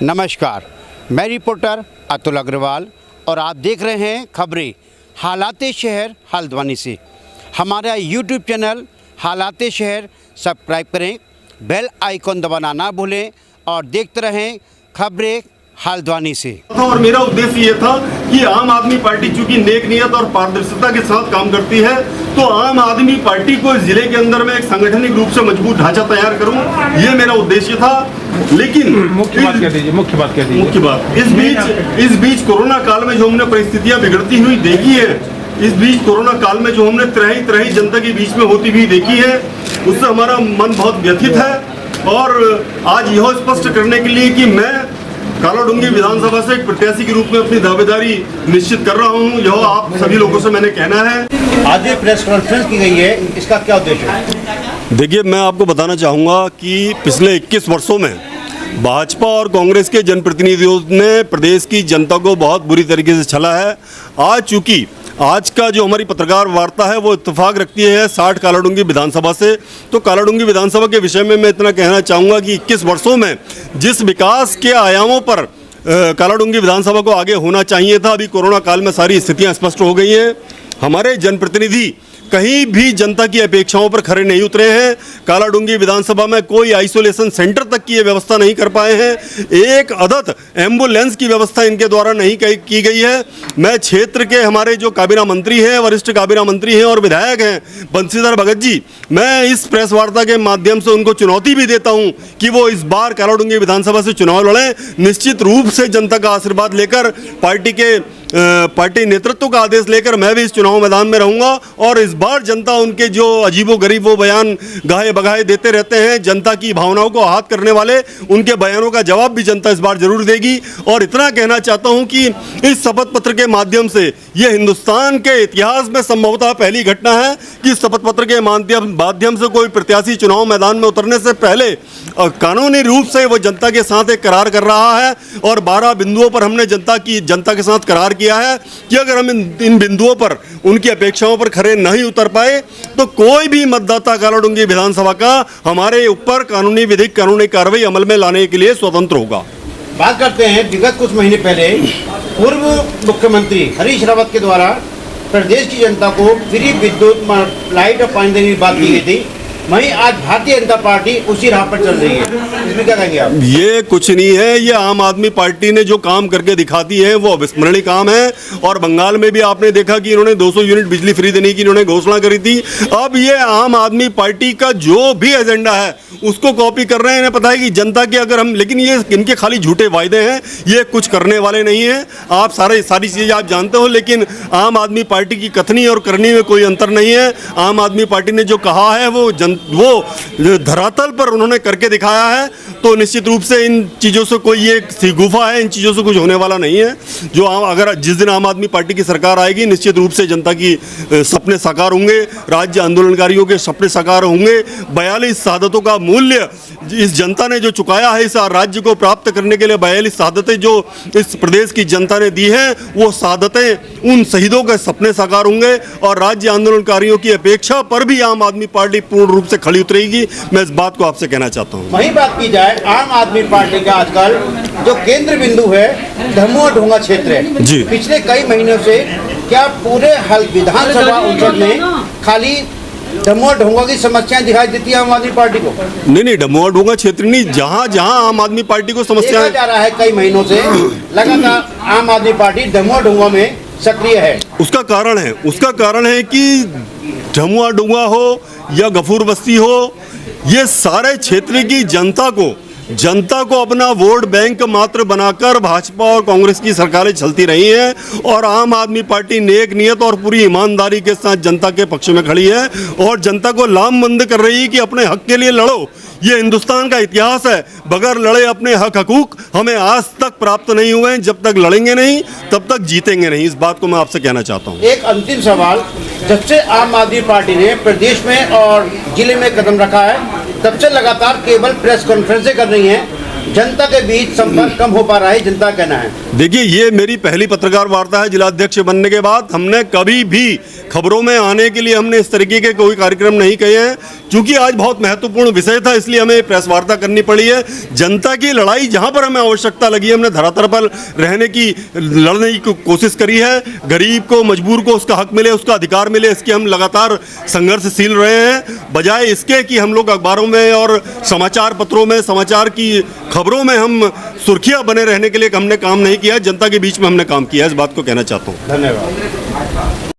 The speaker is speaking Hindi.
नमस्कार, मैं रिपोर्टर अतुल अग्रवाल और आप देख रहे हैं खबरें हालात शहर हल्द्वानी से। हमारा यूट्यूब चैनल हालात शहर सब्सक्राइब करें, बेल आइकॉन दबाना ना भूलें और देखते रहें खबरें हल्द्वानी से। और मेरा उद्देश्य ये था कि आम आदमी पार्टी चूंकि नेक नियत और पारदर्शिता के साथ काम करती है, तो आम आदमी पार्टी को जिले के अंदर में एक सांगठनिक रूप से मजबूत ढांचा तैयार करूं, ये मेरा उद्देश्य था। लेकिन मुख्य बात इस बीच कोरोना काल में जो हमने परिस्थितियां बिगड़ती हुई देखी है, इस बीच कोरोना काल में जो हमने तरह जनता के बीच में होती हुई देखी है, उससे हमारा मन बहुत व्यथित है। और आज यह स्पष्ट करने के लिए कि मैं कालाडूंगी विधानसभा से एक प्रत्याशी के रूप में अपनी दावेदारी निश्चित कर रहा हूं, यह आप सभी लोगों से मैंने कहना है। आज जो प्रेस कॉन्फ्रेंस की गई है, इसका क्या उद्देश्य है? देखिए, मैं आपको बताना चाहूँगा कि पिछले 21 वर्षों में भाजपा और कांग्रेस के जनप्रतिनिधियों ने प्रदेश की जनता को बहुत बुरी तरीके से छला है। आज चूँकि आज का जो हमारी पत्रकार वार्ता है वो इत्तेफाक रखती है 60 कालाडूंगी विधानसभा से, तो कालाडूंगी विधानसभा के विषय में मैं इतना कहना चाहूँगा कि 21 वर्षों में जिस विकास के आयामों पर कालाडूंगी विधानसभा को आगे होना चाहिए था, अभी कोरोना काल में सारी स्थितियाँ स्पष्ट हो गई हैं। हमारे जनप्रतिनिधि कहीं भी जनता की अपेक्षाओं पर खरे नहीं उतरे हैं। कालाडूंगी विधानसभा में कोई आइसोलेशन सेंटर तक की ये व्यवस्था नहीं कर पाए हैं। एक अदद एम्बुलेंस की व्यवस्था इनके द्वारा नहीं की गई है। मैं क्षेत्र के हमारे जो काबीना मंत्री हैं, वरिष्ठ काबीना मंत्री हैं और विधायक हैं बंशीधर भगत जी, मैं इस प्रेस वार्ता के माध्यम से उनको चुनौती भी देता हूं कि वो इस बार कालाडूंगी विधानसभा से चुनाव लड़ें। निश्चित रूप से जनता का आशीर्वाद लेकर, पार्टी नेतृत्व का आदेश लेकर मैं भी इस चुनाव मैदान में रहूंगा। और इस बार जनता उनके जो अजीबोगरीब वो बयान गाहे बगाहे देते रहते हैं, जनता की भावनाओं को आहत करने वाले, उनके बयानों का जवाब भी जनता इस बार जरूर देगी। और इतना कहना चाहता हूं कि इस शपथ पत्र के माध्यम से ये हिंदुस्तान के इतिहास में संभवतः पहली घटना है कि शपथ पत्र के माध्यम से कोई प्रत्याशी चुनाव मैदान में उतरने से पहले कानूनी रूप से वो जनता के साथ एक करार कर रहा है। और 12 बिंदुओं पर हमने जनता के साथ करार किया है कि अगर हम इन बिंदुओं पर उनकी अपेक्षाओं पर खरे नहीं उतर पाए तो कोई भी मतदाता कालाडूंगी विधानसभा का हमारे ऊपर कानूनी विधिक कानूनी कार्रवाई अमल में लाने के लिए स्वतंत्र होगा। बात करते हैं, विगत कुछ महीने पहले पूर्व मुख्यमंत्री हरीश रावत के द्वारा प्रदेश की जनता को फ्री विद्युत, लाइट और पानी देने की बात की गई थी। वहीं आज भारतीय जनता पार्टी उसी राह पर चल रही है, इसमें क्या कहेंगे आप? ये कुछ नहीं है, ये आम आदमी पार्टी ने जो काम करके दिखाती है वो अविस्मरणीय काम है। और बंगाल में भी आपने देखा कि इन्होंने 200 यूनिट बिजली फ्री देने की इन्होंने घोषणा करी थी। अब ये आम आदमी पार्टी का जो भी एजेंडा है उसको कॉपी कर रहे हैं। इन्हें पता है कि जनता के अगर हम, लेकिन ये इनके खाली झूठे वायदे हैं, ये कुछ करने वाले नहीं हैं। आप सारी चीज़ें आप जानते हो, लेकिन आम आदमी पार्टी की कथनी और करनी में कोई अंतर नहीं है। आम आदमी पार्टी ने जो कहा है वो धरातल पर उन्होंने करके दिखाया है। तो निश्चित रूप से इन चीज़ों से कोई ये गुफा है, इन चीज़ों से कुछ होने वाला नहीं है। जो अगर जिस दिन आम आदमी पार्टी की सरकार आएगी, निश्चित रूप से जनता की सपने साकार होंगे, राज्य आंदोलनकारियों के सपने साकार होंगे। 42 शहादतों का मूल्य इस जनता ने जो चुकाया है, इस राज्य को प्राप्त करने के लिए 42 शहादतें जो इस प्रदेश की जनता ने दी है, वो शहादतें उन शहीदों के सपने साकार होंगे। और राज्य आंदोलनकारियों की अपेक्षा पर भी आम आदमी पार्टी पूर्ण रूप से खड़ी उतरेगी। मैं इस बात को आपसे कहना चाहता हूँ। वही बात की जाए, आम आदमी पार्टी का आजकल जो केंद्र बिंदु है धमुआ ढोंगा क्षेत्र है जी। पिछले कई महीनों से क्या पूरे विधानसभा अवसर में खाली धमुआ ढोंगा की समस्याएं दिखाई देती है आम आदमी पार्टी को? नहीं, धमुआ ढोंगा क्षेत्र नहीं, जहाँ आम आदमी पार्टी को समस्या जा रहा है कई महीनों से लगातार आम आदमी पार्टी धमुआ ढोंगा में सक्रिय है। उसका कारण है कि धमुआ ढोंगा हो या गफूर बस्ती हो, ये सारे क्षेत्र की जनता को अपना वोट बैंक मात्र बनाकर भाजपा और कांग्रेस की सरकारें चलती रही हैं। और आम आदमी पार्टी नेक नियत और पूरी ईमानदारी के साथ जनता के पक्ष में खड़ी है और जनता को लामबंद कर रही है कि अपने हक के लिए लड़ो। ये हिंदुस्तान का इतिहास है, बगैर लड़े अपने हक हकूक हमें आज तक प्राप्त नहीं हुए हैं। जब तक लड़ेंगे नहीं तब तक जीतेंगे नहीं। इस बात को मैं आपसे कहना चाहता हूँ। एक अंतिम सवाल, जब से आम आदमी पार्टी ने प्रदेश में और जिले में कदम रखा है, तब से लगातार केवल प्रेस कॉन्फ्रेंसें कर रही हैं, जनता के बीच संपर्क कम हो पा रहा है, जनता का कहना है। देखिए, ये मेरी पहली पत्रकार वार्ता है जिलाध्यक्ष बनने के बाद। हमने कभी भी खबरों में आने के लिए हमने इस तरीके के कोई कार्यक्रम नहीं किए हैं। क्योंकि आज बहुत महत्वपूर्ण विषय था, इसलिए हमें प्रेस वार्ता करनी पड़ी है। जनता की लड़ाई जहां पर हमें आवश्यकता लगी है, हमने धरातल पर रहने की, लड़ने की कोशिश करी है। गरीब को, मजबूर को उसका हक मिले, उसका अधिकार मिले, इसके हम लगातार संघर्षशील रहे हैं। बजाय इसके कि हम लोग अखबारों में और समाचार पत्रों में, समाचार की खबरों में हम सुर्खियां बने रहने के लिए हमने काम नहीं किया। जनता के बीच में हमने काम किया है, इस बात को कहना चाहता हूँ। धन्यवाद।